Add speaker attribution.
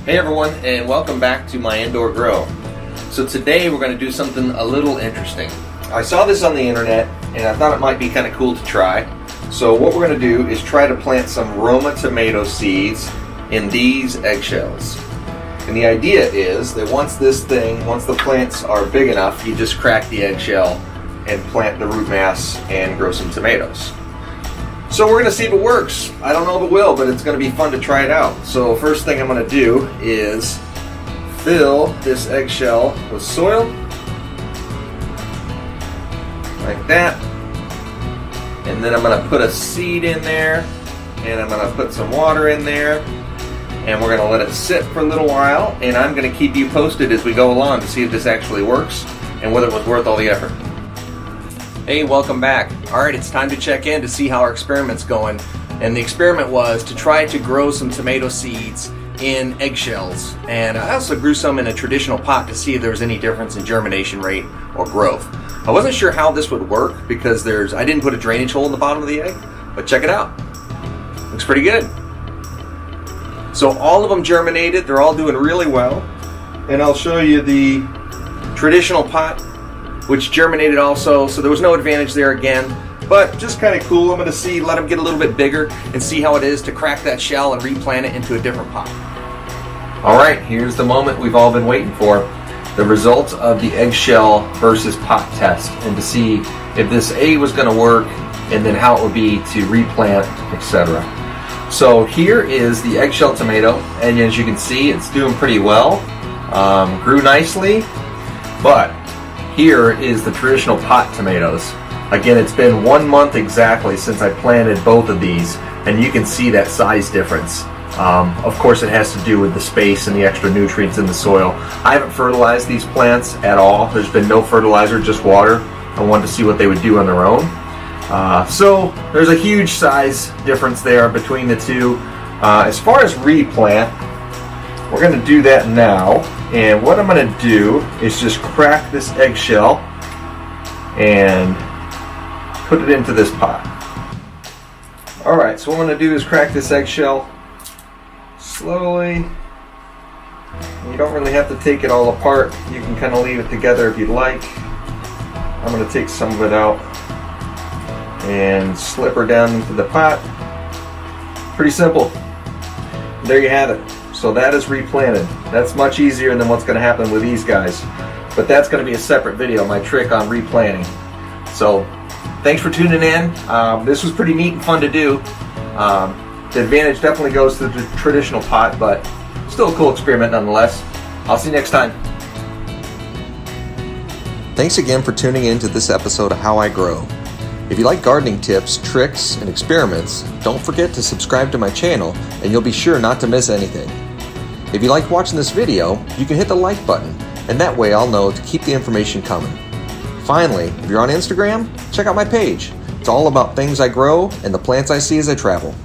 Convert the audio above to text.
Speaker 1: Hey everyone, and welcome back to my indoor grow. So today we're going to do something a little interesting. I saw this on the internet and I thought it might be kind of cool to try. So what we're going to do is try to plant some Roma tomato seeds in these eggshells. And the idea is that once the plants are big enough, you just crack the eggshell and plant the root mass and grow some tomatoes. So we're going to see if it works. I don't know if it will, but it's going to be fun to try it out. So first thing I'm going to do is fill this eggshell with soil, like that. And then I'm going to put a seed in there, and I'm going to put some water in there, and we're going to let it sit for a little while, and I'm going to keep you posted as we go along to see if this actually works and whether it was worth all the effort. Hey, welcome back. Alright, it's time to check in to see how our experiment's going. And the experiment was to try to grow some tomato seeds in eggshells. And I also grew some in a traditional pot to see if there was any difference in germination rate or growth. I wasn't sure how this would work because I didn't put a drainage hole in the bottom of the egg, but check it out. Looks pretty good. So all of them germinated, they're all doing really well. And I'll show you the traditional pot, which germinated also, so there was no advantage there again, but just kind of cool. I'm going to let them get a little bit bigger and see how it is to crack that shell and replant it into a different pot. Alright, here's the moment we've all been waiting for. The results of the eggshell versus pot test, and to see if this A was going to work and then how it would be to replant, etc. So here is the eggshell tomato, and as you can see, it's doing pretty well. Grew nicely, but here is the traditional pot tomatoes. Again, it's been 1 month exactly since I planted both of these, and you can see that size difference. Of course, it has to do with the space and the extra nutrients in the soil. I haven't fertilized these plants at all. There's been no fertilizer, just water. I wanted to see what they would do on their own. So there's a huge size difference there between the two. As far as replant, we're going to do that now. And what I'm going to do is just crack this eggshell and put it into this pot. Alright, so what I'm going to do is crack this eggshell slowly. You don't really have to take it all apart. You can kind of leave it together if you'd like. I'm going to take some of it out and slip her down into the pot. Pretty simple. There you have it. So that is replanted. That's much easier than what's going to happen with these guys. But that's going to be a separate video, my trick on replanting. So thanks for tuning in. This was pretty neat and fun to do. The advantage definitely goes to the traditional pot, but still a cool experiment nonetheless. I'll see you next time.
Speaker 2: Thanks again for tuning in to this episode of How I Grow. If you like gardening tips, tricks, and experiments, don't forget to subscribe to my channel and you'll be sure not to miss anything. If you liked watching this video, you can hit the like button, and that way I'll know to keep the information coming. Finally, if you're on Instagram, check out my page. It's all about things I grow and the plants I see as I travel.